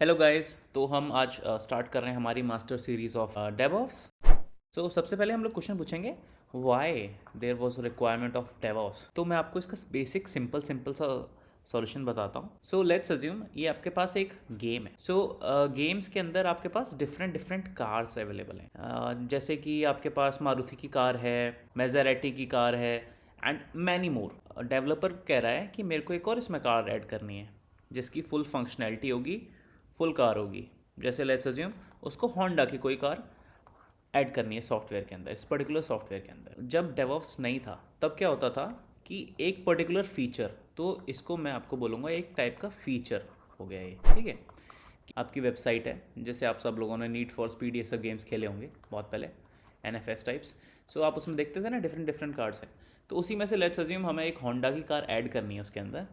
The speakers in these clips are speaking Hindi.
Hello guys. तो हम आज स्टार्ट कर रहे हैं हमारी master series of DevOps. So सबसे पहले हम लोग क्वेश्चन पूछेंगे why there was requirement of DevOps. तो मैं आपको इसका बेसिक सिंपल सिंपल सा सॉल्यूशन बताता हूँ। सो लेट्स अज्यूम ये आपके पास एक गेम है। सो गेम्स के अंदर आपके पास डिफरेंट डिफरेंट कार्स अवेलेबल हैं। जैसे कि आपके पास मारुति की कार है, मेजरेटी की कार है एंड मैनी मोर। डेवलपर कह रहा है कि मेरे को एक और इसमें कार ऐड करनी है जिसकी फुल फंक्शनैलिटी होगी, फुल कार होगी। जैसे लेट्स अज्यूम उसको होंडा की कोई कार ऐड करनी है सॉफ्टवेयर के अंदर, इस पर्टिकुलर सॉफ्टवेयर के अंदर। जब डेवऑप्स नहीं था तब क्या होता था कि एक पर्टिकुलर फीचर, तो इसको मैं आपको बोलूँगा एक टाइप का फीचर हो गया ये, ठीक है। आपकी वेबसाइट है, जैसे आप सब लोगों ने नीड फॉर स्पीड ये सब गेम्स खेले होंगे बहुत पहले, NFS टाइप्स। सो आप उसमें देखते थे ना डिफरेंट डिफरेंट कार्स हैं। तो उसी में से लेट्स अज्यूम हमें एक होंडा की कार ऐड करनी है उसके अंदर।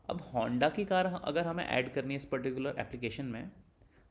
अब होंडा की कार अगर हमें ऐड करनी है इस पर्टिकुलर एप्लीकेशन में,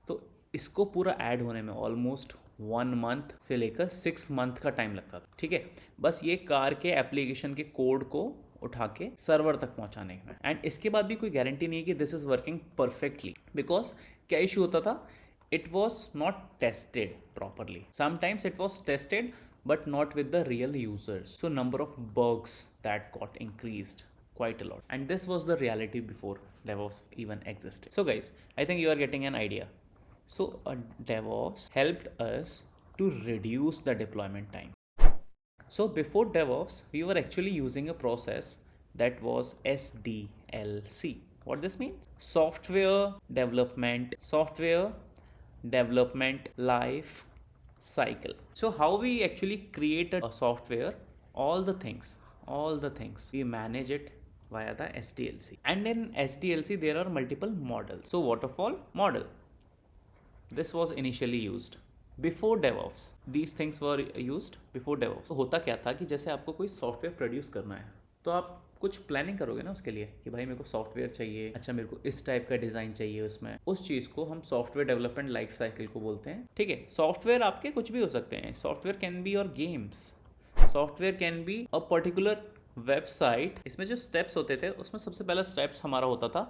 तो इसको पूरा ऐड होने में ऑलमोस्ट 1 मंथ से लेकर 6 मंथ का टाइम लगता था, ठीक है। बस ये कार के एप्लीकेशन के कोड को उठा के सर्वर तक पहुंचाने में। एंड इसके बाद भी कोई गारंटी नहीं है कि this is working perfectly, because क्या इशू होता था, it was not tested properly. Sometimes it was tested but not with the real users. So number of bugs that got increased quite a lot. And this was the reality before DevOps even existed. So guys, I think you are getting an idea. So DevOps helped us to reduce the deployment time. So before DevOps, we were actually using a process that was SDLC. What this means? Software development life cycle. So how we actually create a software, all the things we manage it via the SDLC. And in SDLC there are multiple models. So waterfall model, this was initially used before DevOps. These things were used before DevOps. तो होता क्या था कि जैसे आपको कोई सॉफ्टवेयर प्रोड्यूस करना है तो आप कुछ प्लानिंग करोगे ना उसके लिए कि भाई मेरे को सॉफ्टवेयर चाहिए, अच्छा मेरे को इस टाइप का डिज़ाइन चाहिए उसमें। उस चीज़ को हम सॉफ्टवेयर डेवलपमेंट लाइफ साइकिल को बोलते हैं, ठीक है। सॉफ्टवेयर आपके कुछ भी हो सकते हैं। Software can be your games, software can be a particular website. इसमें जो स्टेप्स होते थे उसमें सबसे पहला स्टेप्स हमारा होता था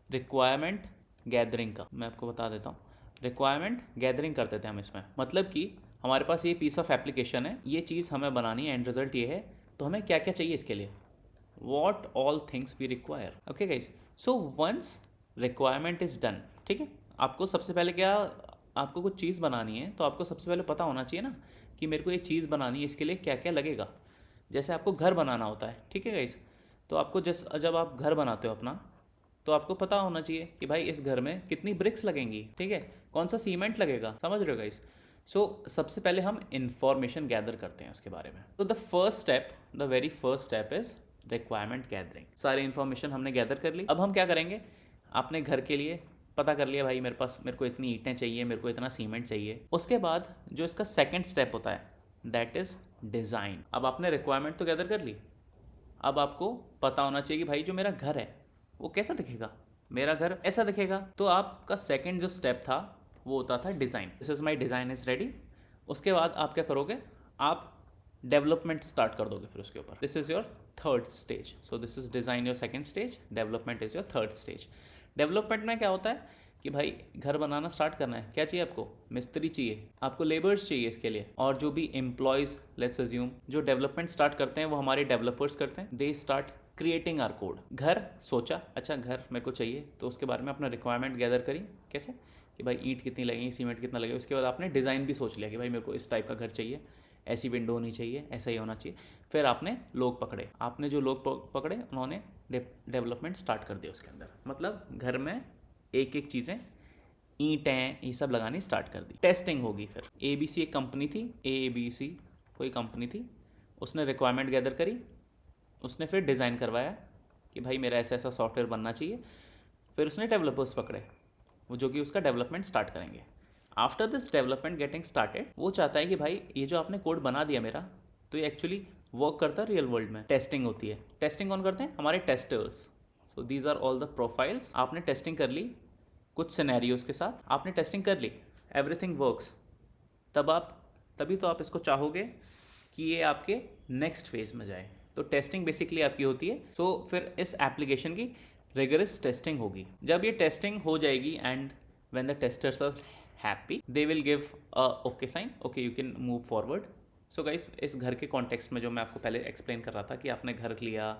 रिक्वायरमेंट गैदरिंग का। मैं आपको बता देता हूँ, रिक्वायरमेंट गैदरिंग करते थे हम इसमें। मतलब कि हमारे पास ये पीस ऑफ एप्लीकेशन है, ये चीज़ हमें बनानी है, एंड रिजल्ट ये है, तो हमें क्या क्या चाहिए इसके लिए, what all things we require. Okay guys, so once requirement is done, ठीक है। आपको सबसे पहले क्या, आपको कुछ चीज़ बनानी है तो आपको सबसे पहले पता होना चाहिए ना कि मेरे को ये चीज़ बनानी है, इसके लिए क्या क्या लगेगा। जैसे आपको घर बनाना होता है, ठीक है गाइस, तो आपको जब आप घर बनाते हो अपना, तो आपको पता होना चाहिए कि भाई इस घर में कितनी ब्रिक्स लगेंगी, ठीक है, कौन सा सीमेंट लगेगा, समझ रहे हो गाइस। सो सबसे पहले हम इंफॉर्मेशन गैदर करते हैं उसके बारे में। तो the very first step is requirement gathering. सारी इन्फॉर्मेशन हमने गैदर कर ली। अब हम क्या करेंगे, आपने घर के लिए पता कर लिया, भाई मेरे को इतनी ईंटें चाहिए, मेरे को इतना सीमेंट चाहिए। उसके बाद जो इसका सेकंड स्टेप होता है दैट इज़ डिज़ाइन। अब आपने रिक्वायरमेंट तो गैदर कर ली, अब आपको पता होना चाहिए कि भाई जो मेरा घर है वो कैसा दिखेगा, मेरा घर ऐसा दिखेगा। तो आपका सेकंड जो स्टेप था वो होता था design. This is my design is ready. उसके बाद आप क्या करोगे, आप डेवलपमेंट स्टार्ट कर दोगे फिर उसके ऊपर। This is your third stage. So this is design your second stage, development is your third stage. Development में क्या होता है कि भाई घर बनाना स्टार्ट करना है, क्या चाहिए आपको, मिस्त्री चाहिए, आपको लेबर्स चाहिए इसके लिए, और जो भी एम्प्लॉयज़, लेट्स अज्यूम जो डेवलपमेंट स्टार्ट करते हैं वो हमारे डेवलपर्स करते हैं। They start creating R code. घर सोचा, अच्छा घर मेरे को चाहिए, तो उसके बारे में अपना रिक्वायरमेंट गैदर करी, कैसे कि भाई ईंट कितनी लगेगी, सीमेंट कितना लगेगा। उसके बाद आपने डिज़ाइन भी सोच लिया कि भाई मेरे को इस टाइप का घर चाहिए, ऐसी विंडो होनी चाहिए, ऐसा ही होना चाहिए। फिर आपने लोग पकड़े, आपने जो लोग पकड़े उन्होंने डेवलपमेंट स्टार्ट कर दिया उसके अंदर। मतलब घर में एक एक चीज़ें, ईंटें, ये सब लगानी स्टार्ट कर दी। टेस्टिंग होगी फिर। ABC एक कंपनी थी, ABC कोई कंपनी थी, उसने रिक्वायरमेंट गैदर करी, उसने फिर डिज़ाइन करवाया कि भाई मेरा ऐसा ऐसा सॉफ्टवेयर बनना चाहिए। फिर उसने डेवलपर्स पकड़े, वो जो कि उसका डेवलपमेंट स्टार्ट करेंगे। After this development getting started, वो चाहता है कि भाई ये जो आपने कोड बना दिया मेरा, तो ये एक्चुअली वर्क करता है रियल वर्ल्ड में। टेस्टिंग होती है। टेस्टिंग कौन करते हैं, हमारे testers. So these are all the profiles. आपने टेस्टिंग कर ली कुछ सिनेरियोज के साथ, आपने टेस्टिंग कर ली, एवरीथिंग वर्क्स, तभी तो आप इसको चाहोगे कि ये आपके नेक्स्ट फेज में जाए। तो टेस्टिंग बेसिकली आपकी होती है। फिर इस एप्लीकेशन की रिगरस टेस्टिंग होगी। जब ये टेस्टिंग हो जाएगी and when the testers are happy they will give a okay sign, okay you can move forward. So guys, इस घर के कॉन्टेक्स्ट में जो मैं आपको पहले एक्सप्लेन कर रहा था कि आपने घर लिया,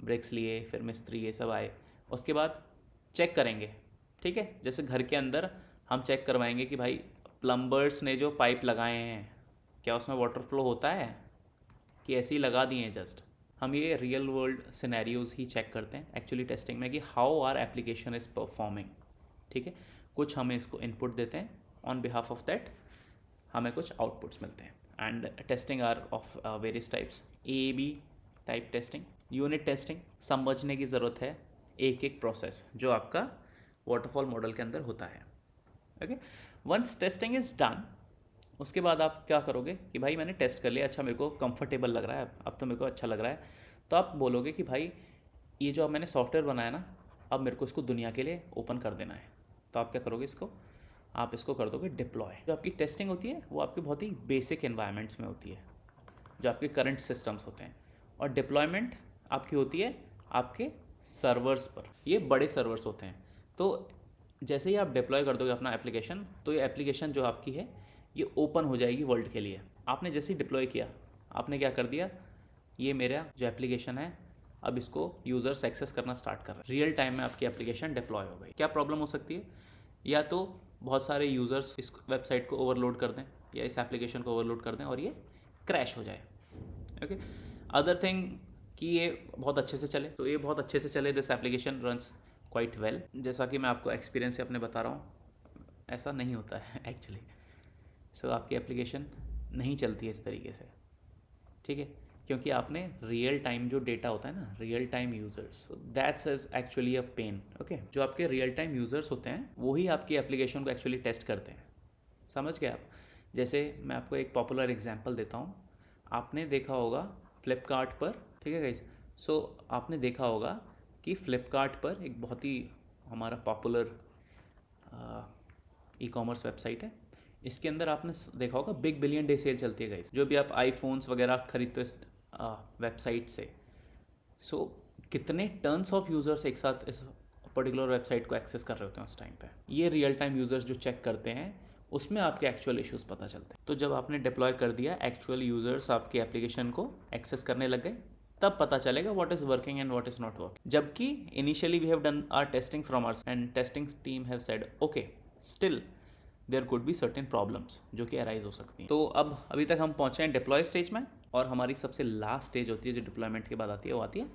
ब्रिक्स लिए, फिर मिस्त्री ये सब आए, उसके बाद चेक करेंगे, ठीक है। जैसे घर के अंदर हम चेक करवाएंगे कि भाई प्लम्बर्स ने जो पाइप लगाए हैं क्या उसमें वाटर फ्लो होता है कि ऐसे ही लगा दिए हैं जस्ट। हम ये रियल वर्ल्ड सिनेरियोज ही चेक करते हैं एक्चुअली टेस्टिंग में कि how our application is performing, ठीक है। कुछ हमें इसको इनपुट देते हैं, ऑन बिहाफ ऑफ दैट हमें कुछ आउटपुट्स मिलते हैं। And testing are of various types, A B type testing, unit testing. समझने की ज़रूरत है एक एक प्रोसेस जो आपका वाटरफॉल मॉडल के अंदर होता है, okay. Once testing is done, उसके बाद आप क्या करोगे कि भाई मैंने टेस्ट कर लिया, अच्छा मेरे को कंफर्टेबल लग रहा है, अब तो मेरे को अच्छा लग रहा है, तो आप बोलोगे कि भाई ये जो अब मैंने सॉफ्टवेयर बनाया ना, अब मेरे को इसको दुनिया के लिए ओपन कर देना है। तो आप क्या करोगे, इसको आप इसको कर दोगे डिप्लॉय। जो आपकी टेस्टिंग होती है वो आपके बहुत ही बेसिक एनवायरनमेंट्स में होती है, जो आपके करंट सिस्टम्स होते हैं, और डिप्लॉयमेंट आपकी होती है आपके सर्वर्स पर, ये बड़े सर्वर्स होते हैं। तो जैसे ही आप डिप्लॉय कर दोगे अपना एप्लीकेशन, तो ये एप्लीकेशन जो आपकी है ये ओपन हो जाएगी वर्ल्ड के लिए। आपने जैसे ही डिप्लॉय किया, आपने क्या कर दिया, ये मेरा जो एप्लीकेशन है अब इसको यूज़र्स एक्सेस करना स्टार्ट कर रहे हैं, रियल टाइम में आपकी एप्लीकेशन डिप्लॉय हो गई। क्या प्रॉब्लम हो सकती है, या तो बहुत सारे यूज़र्स इस वेबसाइट को ओवरलोड कर दें या इस एप्लीकेशन को ओवरलोड कर दें और ये क्रैश हो जाए, ओके। अदर थिंग कि ये बहुत अच्छे से चले, तो ये बहुत अच्छे से चले, this application runs quite well. जैसा कि मैं आपको एक्सपीरियंस से अपने बता रहा हूँ, ऐसा नहीं होता है एक्चुअली। सो आपकी एप्लीकेशन नहीं चलती है इस तरीके से, ठीक है, क्योंकि आपने रियल टाइम जो डेटा होता है ना, real time users, that's is actually a pain, okay. जो आपके रियल टाइम यूज़र्स होते हैं वही आपकी एप्लीकेशन को एक्चुअली टेस्ट करते हैं, समझ गए आप। जैसे मैं आपको एक पॉपुलर एग्जांपल देता हूँ, आपने देखा होगा फ्लिपकार्ट पर, ठीक है गाइस, सो आपने देखा होगा कि फ्लिपकार्ट पर एक बहुत ही हमारा पॉपुलर ई कॉमर्स वेबसाइट है। इसके अंदर आपने देखा होगा बिग बिलियन डे सेल चलती है गाइस, जो भी आप आईफोन्स वगैरह खरीदते हो इस वेबसाइट से। सो कितने टर्न्स ऑफ यूज़र्स एक साथ इस पर्टिकुलर वेबसाइट को एक्सेस कर रहे होते हैं उस टाइम पे, ये रियल टाइम यूज़र्स जो चेक करते हैं उसमें आपके एक्चुअल इश्यूज़ पता चलते हैं। तो जब आपने डिप्लॉय कर दिया, एक्चुअल यूज़र्स आपके एप्लीकेशन को एक्सेस करने लग गए, तब पता चलेगा what is working and what is not working. जबकि initially we have done our testing from our end testing team have said okay still there could be certain problems जो कि अराइज हो सकती हैं। तो अब अभी तक हम पहुँचे हैं डिप्लॉय स्टेज में, और हमारी सबसे लास्ट स्टेज होती है जो डिप्लॉयमेंट के बाद आती है, वो आती है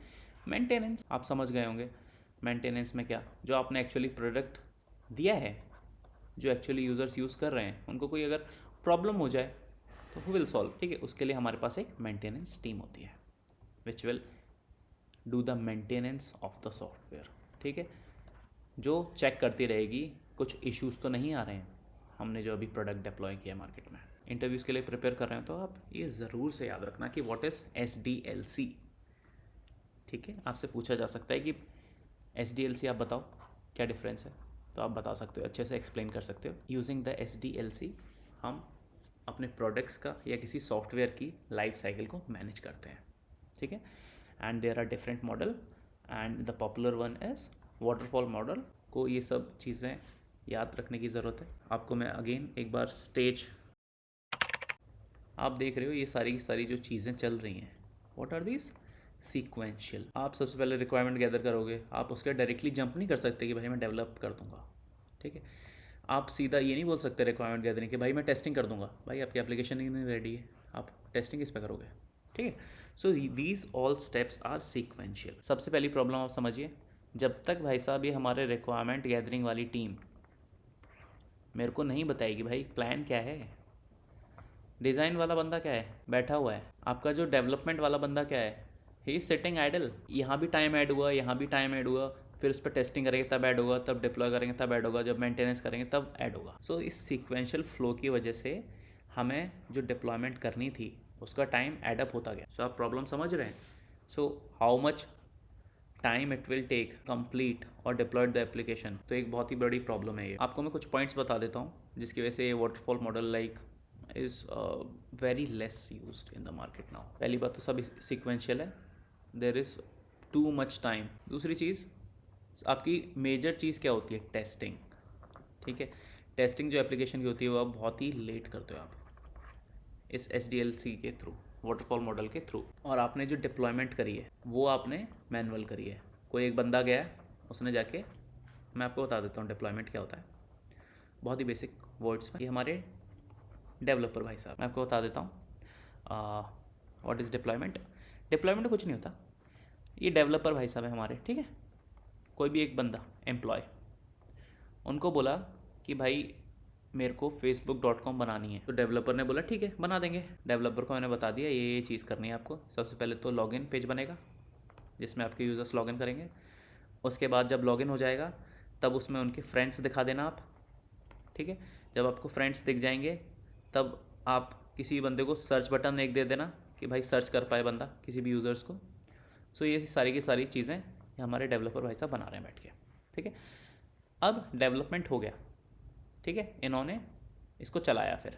मेंटेनेंस। आप समझ गए होंगे मेंटेनेंस में क्या, जो आपने एक्चुअली प्रोडक्ट दिया है, जो एक्चुअली यूज़र्स यूज़ कर रहे हैं, उनको कोई अगर प्रॉब्लम हो जाए तो हु विल सॉल्व, ठीक है। उसके लिए हमारे पास एक मेंटेनेंस टीम होती है which will do the maintenance of the software, ठीक है, जो चेक करती रहेगी कुछ इश्यूज़ तो नहीं आ रहे हैं हमने जो अभी प्रोडक्ट डिप्लॉय किया मार्केट में। इंटरव्यूज़ के लिए प्रिपेयर कर रहे हैं तो आप ये ज़रूर से याद रखना कि व्हाट इज़ SDLC, ठीक है। आपसे पूछा जा सकता है कि SDLC आप बताओ क्या डिफरेंस है, तो आप बता सकते हो, अच्छे से एक्सप्लेन कर सकते हो। यूजिंग द SDLC हम अपने प्रोडक्ट्स का या किसी सॉफ्टवेयर की लाइफ साइकिल को मैनेज करते हैं, ठीक है। And there are different model and the popular one is waterfall model. को ये सब चीज़ें याद रखने की ज़रूरत है आपको। मैं अगेन एक बार स्टेज, आप देख रहे हो ये सारी की सारी जो चीज़ें चल रही हैं, व्हाट आर दीज, सीक्वेंशियल। आप सबसे पहले रिक्वायरमेंट गैदर करोगे, आप उसके डायरेक्टली जंप नहीं कर सकते कि भाई मैं डेवलप कर दूंगा, ठीक है। आप सीधा ये नहीं बोल सकते रिक्वायरमेंट गैदरिंग कि भाई मैं टेस्टिंग कर दूंगा, भाई आपकी एप्लीकेशन ही नहीं रेडी है, आप टेस्टिंग किस पे करोगे, ठीक है। So these all steps are sequential. सबसे पहली प्रॉब्लम आप समझिए, जब तक भाई साहब ये हमारे रिक्वायरमेंट गैदरिंग वाली टीम मेरे को नहीं बताएगी भाई प्लान क्या है, डिज़ाइन वाला बंदा क्या है बैठा हुआ है, आपका जो डेवलपमेंट वाला बंदा क्या है, ही इज सिटिंग आइडल, यहाँ भी टाइम ऐड हुआ, यहाँ भी टाइम ऐड हुआ, फिर उस पर टेस्टिंग करेंगे तब ऐड होगा, तब डिप्लॉय करेंगे तब ऐड होगा, जब मेंटेनेंस करेंगे तब ऐड होगा। सो इस सीक्वेंशियल फ्लो की वजह से हमें जो डिप्लॉयमेंट करनी थी उसका टाइम ऐड अप होता गया। सो आप प्रॉब्लम समझ रहे हैं। So how much time it will take complete और डिप्लॉयड द एप्लीकेशन, तो एक बहुत ही बड़ी प्रॉब्लम है ये। आपको मैं कुछ पॉइंट्स बता देता हूँ जिसकी वजह से ये waterfall model like is very less used in the market now. पहली बात तो सब सीक्वेंशियल है, there is too much time. दूसरी चीज़, आपकी मेजर चीज़ क्या होती है, टेस्टिंग, ठीक है। टेस्टिंग जो एप्लीकेशन की होती है वो आप बहुत ही लेट करते हो आप इस SDLC के थ्रू, वाटरफॉल मॉडल के थ्रू। और आपने जो डिप्लॉयमेंट करी है वो आपने मैनुअल करी है। कोई एक बंदा गया है, उसने जाके, मैं आपको बता देता हूँ डिप्लॉयमेंट क्या होता है बहुत ही बेसिक वर्ड्स में। ये हमारे डेवलपर भाई साहब, मैं आपको बता देता हूँ व्हाट इज़ डिप्लॉयमेंट। डिप्लॉयमेंट कुछ नहीं होता, ये डेवलपर भाई साहब है हमारे, ठीक है। कोई भी एक बंदा एम्प्लॉय, उनको बोला कि भाई मेरे को facebook.com बनानी है, तो डेवलपर ने बोला ठीक है बना देंगे। डेवलपर को मैंने बता दिया ये चीज़ करनी है आपको। सबसे पहले तो लॉगिन पेज बनेगा जिसमें आपके यूज़र्स लॉगिन करेंगे। उसके बाद जब लॉगिन हो जाएगा तब उसमें उनके फ्रेंड्स दिखा देना आप, ठीक है। जब आपको फ्रेंड्स दिख जाएंगे तब आप किसी बंदे को सर्च बटन एक दे देना कि भाई सर्च कर पाए बंदा किसी भी यूज़र्स को। सो ये सारी की सारी चीज़ें हमारे डेवलपर भाई साहब बना रहे हैं बैठ के, ठीक है। अब डेवलपमेंट हो गया, ठीक है। इन्होंने इसको चलाया फिर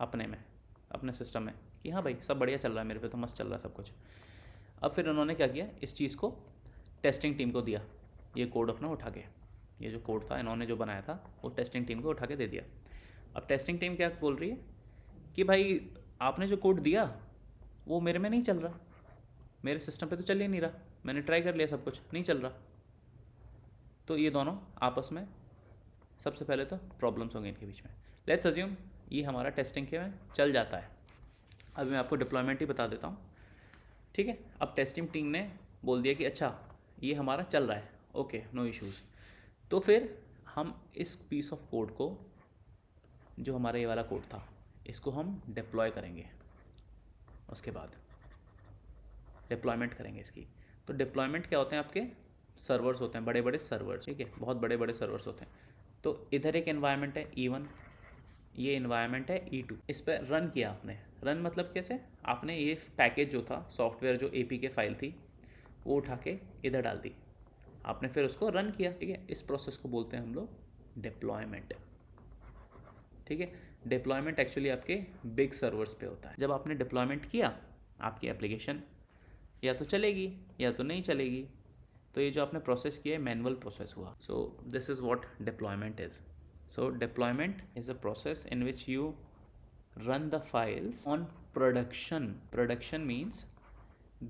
अपने में, अपने सिस्टम में कि हाँ भाई सब बढ़िया चल रहा है, मेरे पे तो मस्त चल रहा है सब कुछ। अब फिर उन्होंने क्या किया, इस चीज़ को टेस्टिंग टीम को दिया। ये कोड अपना उठा के, ये जो कोड था इन्होंने जो बनाया था वो टेस्टिंग टीम को उठा के दे दिया। अब टेस्टिंग टीम क्या बोल रही है कि भाई आपने जो कोड दिया वो मेरे में नहीं चल रहा, मेरे सिस्टम पे तो चल ही नहीं रहा, मैंने ट्राई कर लिया सब कुछ नहीं चल रहा। तो ये दोनों आपस में सबसे पहले तो प्रॉब्लम्स होंगे इनके बीच में। लेट्स अज्यूम ये हमारा टेस्टिंग के में चल जाता है। अभी मैं आपको डिप्लॉयमेंट ही बता देता हूँ, ठीक है। अब टेस्टिंग टीम ने बोल दिया कि अच्छा ये हमारा चल रहा है, ओके नो इश्यूज़। तो फिर हम इस पीस ऑफ कोड को, जो हमारा ये वाला कोड था, इसको हम डिप्लॉय करेंगे। उसके बाद डिप्लॉयमेंट करेंगे इसकी। तो डिप्लॉयमेंट क्या होते हैं, आपके सर्वर्स होते हैं, बड़े बड़े सर्वर्स, ठीक है, बहुत बड़े बड़े सर्वर्स होते हैं। तो इधर एक एनवायरनमेंट है E1, ये एनवायरनमेंट है E2। इस पर रन किया आपने। रन मतलब कैसे, आपने ये पैकेज जो था सॉफ्टवेयर, जो APK फाइल थी वो उठा के इधर डाल दी आपने, फिर उसको रन किया, ठीक है। इस प्रोसेस को बोलते हैं हम लोग डिप्लॉयमेंट, ठीक है। डिप्लॉयमेंट एक्चुअली आपके बिग सर्वर्स पे होता है। जब आपने डिप्लॉयमेंट किया आपकी एप्लीकेशन या तो चलेगी या तो नहीं चलेगी। तो ये जो आपने प्रोसेस किया है मैनुअल प्रोसेस हुआ। सो this is what deployment is. So deployment is a process in which you run the files on production. Production means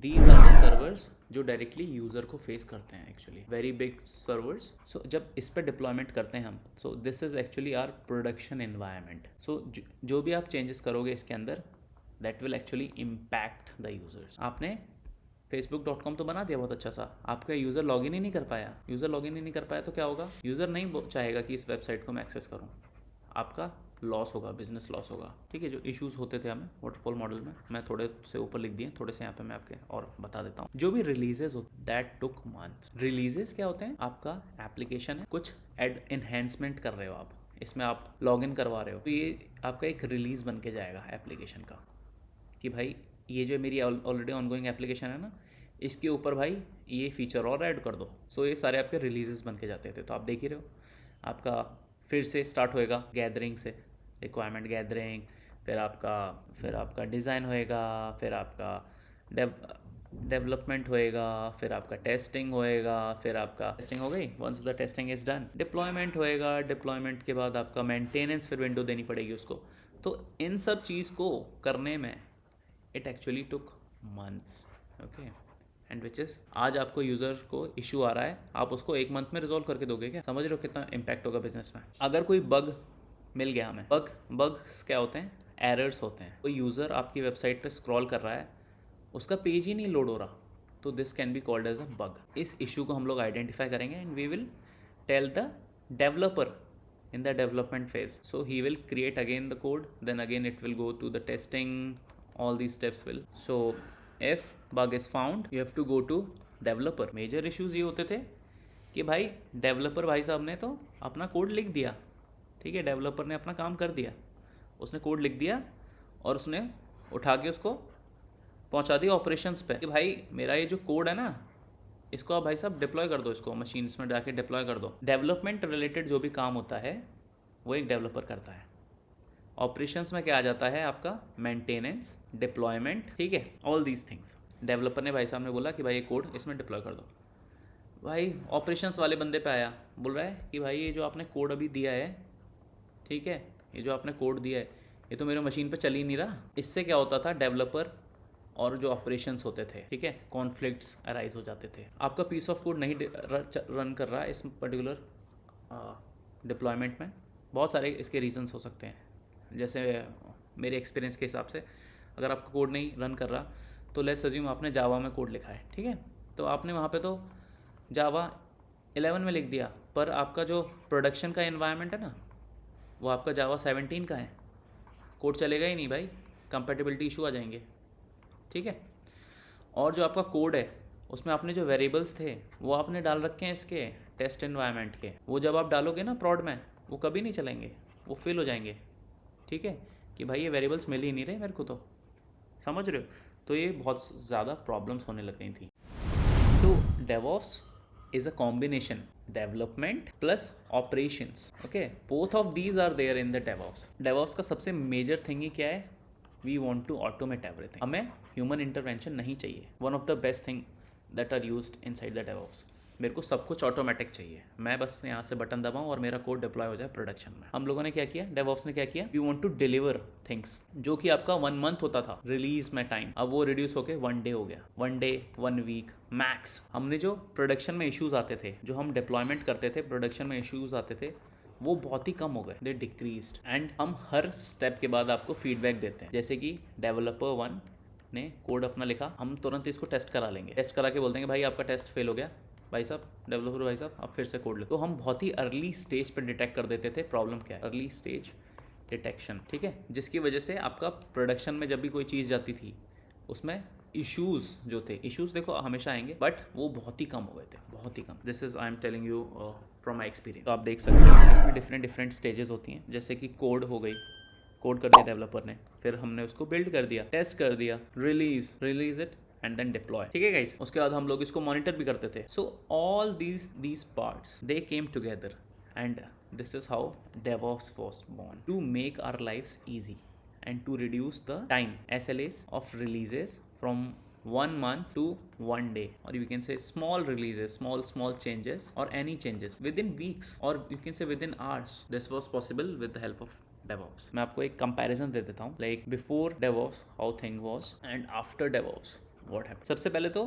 these are the servers जो डायरेक्टली यूज़र को फेस करते हैं, actually very big servers. So जब इस पर डिप्लॉयमेंट करते हैं हम, so this is actually our production environment. So जो भी आप चेंजेस करोगे इसके अंदर, that will actually impact the users. आपने facebook.com तो बना दिया बहुत अच्छा सा, आपका यूज़र लॉगिन ही नहीं कर पाया। यूज़र लॉगिन ही नहीं कर पाया तो क्या होगा, यूज़र नहीं चाहेगा कि इस वेबसाइट को मैं एक्सेस करूँ, आपका लॉस होगा, बिजनेस लॉस होगा, ठीक है। जो इश्यूज़ होते थे हमें वाटरफॉल मॉडल में, मैं थोड़े से ऊपर लिख दिए, थोड़े से यहाँ पे मैं आपके और बता देता हूँ। जो भी रिलीजेस होते दैट टुक मंथ्स। रिलीजेस क्या होते हैं, आपका एप्लीकेशन है, कुछ एनहेंसमेंट कर रहे हो आप, इसमें आप लॉगिन करवा रहे हो, तो ये आपका एक रिलीज़ बन के जाएगा एप्लीकेशन का कि भाई ये जो मेरी ऑलरेडी ऑनगोइंग एप्लीकेशन है ना, इसके ऊपर भाई ये फीचर और ऐड कर दो। सो ये सारे आपके रिलीजेस बन के जाते थे। तो आप देख ही रहे हो, आपका फिर से स्टार्ट होएगा गैदरिंग से, रिक्वायरमेंट गैदरिंग, फिर आपका डिज़ाइन होएगा, फिर आपका डेवलपमेंट होएगा, फिर आपका टेस्टिंग होएगा, फिर आपका टेस्टिंग हो गई, once the testing is done deployment होएगा। डिप्लॉयमेंट के बाद आपका मेंटेनेंस, फिर विंडो देनी पड़ेगी उसको। तो इन सब चीज़ को करने में it actually took months, okay. And which is आज आपको यूज़र को इशू आ रहा है, आप उसको 1 मंथ में रिजॉल्व करके दोगे क्या? समझ रहे हो कितना इम्पैक्ट होगा बिजनेस में। अगर कोई बग मिल गया हमें, बग्स क्या होते हैं, एरर्स होते हैं। कोई यूज़र आपकी वेबसाइट पे स्क्रॉल कर रहा है, उसका पेज ही नहीं लोड हो रहा, तो this can be called as a bug. इस इशू को हम लोग आइडेंटिफाई करेंगे and we will tell the developer in the development phase. So he will create again the code, then again it will go to the testing, all these steps will. So if bug is found, you have to go to developer. Major issues ये होते थे कि भाई डेवलपर भाई साहब ने तो अपना कोड लिख दिया, ठीक है, डेवलपर ने अपना काम कर दिया, उसने कोड लिख दिया और उसने उठा के उसको पहुंचा दिया ऑपरेशंस पे कि भाई मेरा ये जो कोड है ना, इसको आप भाई साहब डिप्लॉय कर दो, इसको मशीन में जाके डिप्लॉय कर दो। डेवलपमेंट रिलेटेड जो भी काम होता है वो एक डेवलपर करता है। ऑपरेशंस में क्या आ जाता है आपका, मेंटेनेंस, डिप्लॉयमेंट, ठीक है, ऑल दीज थिंग्स। डेवलपर ने भाई साहब ने बोला कि भाई ये कोड इसमें डिप्लॉय कर दो, भाई ऑपरेशंस वाले बंदे पे आया, बोल रहा है कि भाई ये जो आपने कोड अभी दिया है, ठीक है, ये जो आपने कोड दिया है ये तो मेरे मशीन पे चल ही नहीं रहा। इससे क्या होता था, डेवलपर और जो ऑपरेशंस होते थे, ठीक है, कॉन्फ्लिक्ट्स अराइज हो जाते थे। आपका पीस ऑफ कोड नहीं रन कर रहा इस पर्टिकुलर डिप्लॉयमेंट में। बहुत सारे इसके रीजंस हो सकते हैं। जैसे मेरे एक्सपीरियंस के हिसाब से अगर आपका कोड नहीं रन कर रहा तो लेट्स अज्यूम आपने जावा में कोड लिखा है, ठीक है, तो आपने वहाँ पे तो जावा 11 में लिख दिया, पर आपका जो प्रोडक्शन का एनवायरनमेंट है ना वो आपका जावा 17 का है, कोड चलेगा ही नहीं भाई, कंपैटिबिलिटी इशू आ जाएंगे, ठीक है। और जो आपका कोड है उसमें आपने जो वेरिएबल्स थे वो आपने डाल रखे हैं इसके टेस्ट एनवायरनमेंट के, वो जब आप डालोगे ना प्रॉड में वो कभी नहीं चलेंगे, वो फेल हो जाएंगे, ठीक है, कि भाई ये वेरिएबल्स मिल ही नहीं रहे मेरे को, तो समझ रहे हो। तो ये बहुत ज़्यादा प्रॉब्लम्स होने लग गई थी। सो DevOps is a combination development plus operations, okay, both of these are there in the DevOps का सबसे मेजर थिंग ही क्या है, we want to automate everything, हमें ह्यूमन इंटरवेंशन नहीं चाहिए। One of the best thing that are used inside the DevOps, मेरे को सब कुछ ऑटोमेटिक चाहिए, मैं बस यहाँ से बटन दबाऊँ और मेरा कोड डिप्लॉय हो जाए प्रोडक्शन में। हम लोगों ने क्या किया, डेवऑप्स ने क्या किया, we want to deliver things, जो कि आपका 1 मंथ होता था रिलीज में टाइम, अब वो रिड्यूस होके 1 डे हो गया, 1 डे 1 वीक मैक्स। हमने जो प्रोडक्शन में इश्यूज आते थे, जो हम डिप्लॉयमेंट करते थे प्रोडक्शन में इश्यूज आते थे, वो बहुत ही कम हो गए, दे डिक्रीज्ड। एंड हम हर स्टेप के बाद आपको फीडबैक देते हैं, जैसे कि डेवलपर 1 ने कोड अपना लिखा, हम तुरंत इसको टेस्ट करा लेंगे, टेस्ट करा के बोलते हैं भाई आपका टेस्ट फेल हो गया, भाई साहब डेवलपर भाई साहब आप फिर से कोड लिखो। तो हम बहुत ही अर्ली स्टेज पर डिटेक्ट कर देते थे प्रॉब्लम क्या है, अर्ली स्टेज डिटेक्शन, ठीक है, जिसकी वजह से आपका प्रोडक्शन में जब भी कोई चीज़ जाती थी उसमें इश्यूज जो थे, इश्यूज देखो हमेशा आएंगे बट वो बहुत ही कम हो गए थे, बहुत ही कम। This is I am telling you from my experience. तो आप देख सकते हैं इसमें डिफरेंट डिफरेंट स्टेजेस होती हैं, जैसे कि कोड हो गई, कोड कर दिया डेवलपर ने, फिर हमने उसको बिल्ड कर दिया, टेस्ट कर दिया, release it and then deploy, ठीक है गाइस। उसके बाद हम लोग इसको मॉनिटर भी करते थे। So all these parts they came together and this is how DevOps was born, to make our lives easy and to reduce the time SLAs of releases from 1 month to 1 day, or you can say small releases, small changes or any changes within weeks, or you can say within hours. This was possible with the help of DevOps. मैं आपको एक कंपैरिजन दे देता हूँ, like before DevOps how thing was and after DevOps what happened. सबसे पहले तो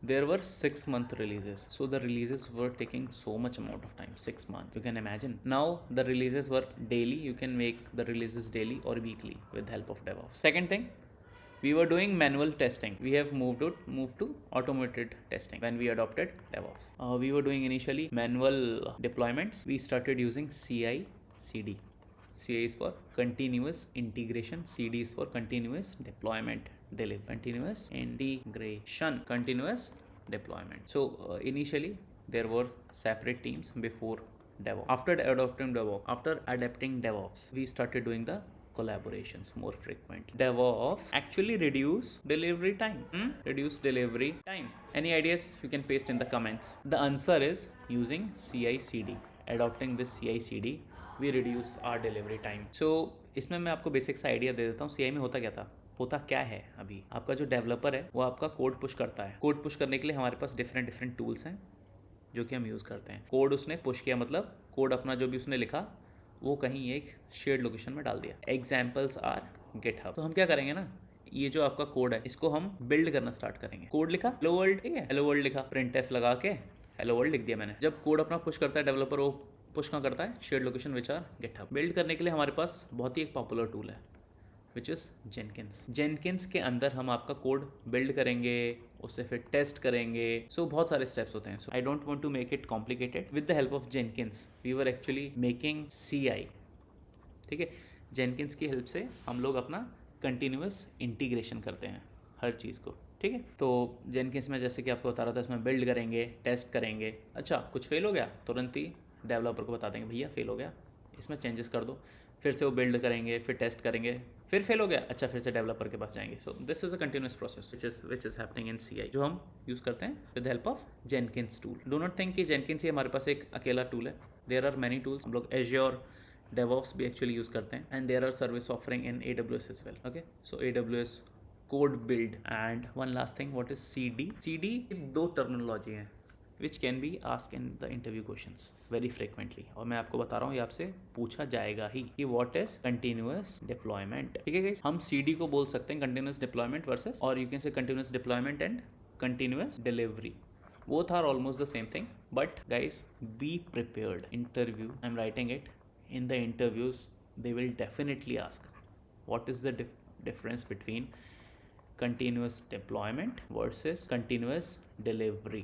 there were 6 month releases, so the releases were taking so much amount of time, 6 months, you can imagine. Now the releases were daily, you can make the releases daily or weekly with the help of DevOps. Second thing, we were doing manual testing, we have moved to automated testing when we adopted DevOps. We were doing initially manual deployments, we started using CI/CD. CI is for continuous integration, CD is for continuous deployment, continuous integration, continuous deployment. So initially there were separate teams before DevOps. After adapting DevOps, we started doing the collaborations more frequent. DevOps actually reduce delivery time. Reduce delivery time. Any ideas? You can paste in the comments. The answer is using CI/CD. Adopting this CI/CD, we reduce our delivery time. So इसमें मैं आपको बेसिक सा आइडिया दे देता हूँ। CI में होता क्या था, होता क्या है, अभी आपका जो डेवलपर है वो आपका कोड पुश करता है। कोड पुश करने के लिए हमारे पास डिफरेंट टूल्स हैं जो कि हम यूज़ करते हैं। कोड उसने पुश किया, मतलब कोड अपना जो भी उसने लिखा वो कहीं एक शेयर्ड लोकेशन में डाल दिया। Examples are GitHub। तो हम क्या करेंगे ना, ये जो आपका कोड है इसको हम बिल्ड करना स्टार्ट करेंगे। कोड लिखा हेलो वर्ल्ड, ठीक है, हेलो वर्ल्ड लिखा, प्रिंटफ लगा के हेलो वर्ल्ड लिख दिया मैंने। जब कोड अपना पुश करता है डेवलपर, वो पुश कहाँ करता है, shared location which are GitHub। Build करने के लिए हमारे पास बहुत ही एक पॉपुलर टूल है विच इज़ जेनकिंस। जेनकिंस के अंदर हम आपका कोड बिल्ड करेंगे, उससे फिर टेस्ट करेंगे। सो बहुत सारे स्टेप्स होते हैं। So I don't want to make it complicated. With the help of Jenkins we were actually making CI, ठीक है। जेनकिंस की हेल्प से हम लोग अपना कंटिन्यूस इंटीग्रेशन करते हैं हर चीज़ को, ठीक है। तो जेनकिंस में जैसे कि आपको बता रहा था, इसमें बिल्ड करेंगे, टेस्ट करेंगे। अच्छा कुछ फेल हो गया, तुरंत ही डेवलपर को बता देंगे भैया फेल हो गया, इसमें चेंजेस कर दो। फिर से वो बिल्ड करेंगे, फिर टेस्ट करेंगे, फिर फेल हो गया, अच्छा फिर से डेवलपर के पास जाएंगे। So this is a continuous process which is happening in CI, जो हम यूज़ करते हैं with help of Jenkins tool. Do not think कि जेनकिंस ही हमारे पास एक अकेला टूल है, देयर आर मैनी टूल्स। हम लोग Azure DevOps भी एक्चुअली यूज़ करते हैं, and there are service offering in AWS as well, okay. So AWS code build, and one last thing, what is CD? CD दो टर्मिनोलॉजी हैं, which can be ask in the interview questions very frequently. और मैं आपको बता रहा हूँ ये आपसे पूछा जाएगा ही कि व्हाट इज कंटिन्यूअस डिप्लॉयमेंट। ठीक है गाइस, हम CD को बोल सकते हैं कंटिन्यूअस डिप्लॉयमेंट वर्सेस, और you can say continuous deployment and continuous delivery. Both are almost the same thing, but guys, be prepared. Interview, I'm writing it, in the interviews they will definitely ask what is the difference between continuous deployment versus continuous delivery.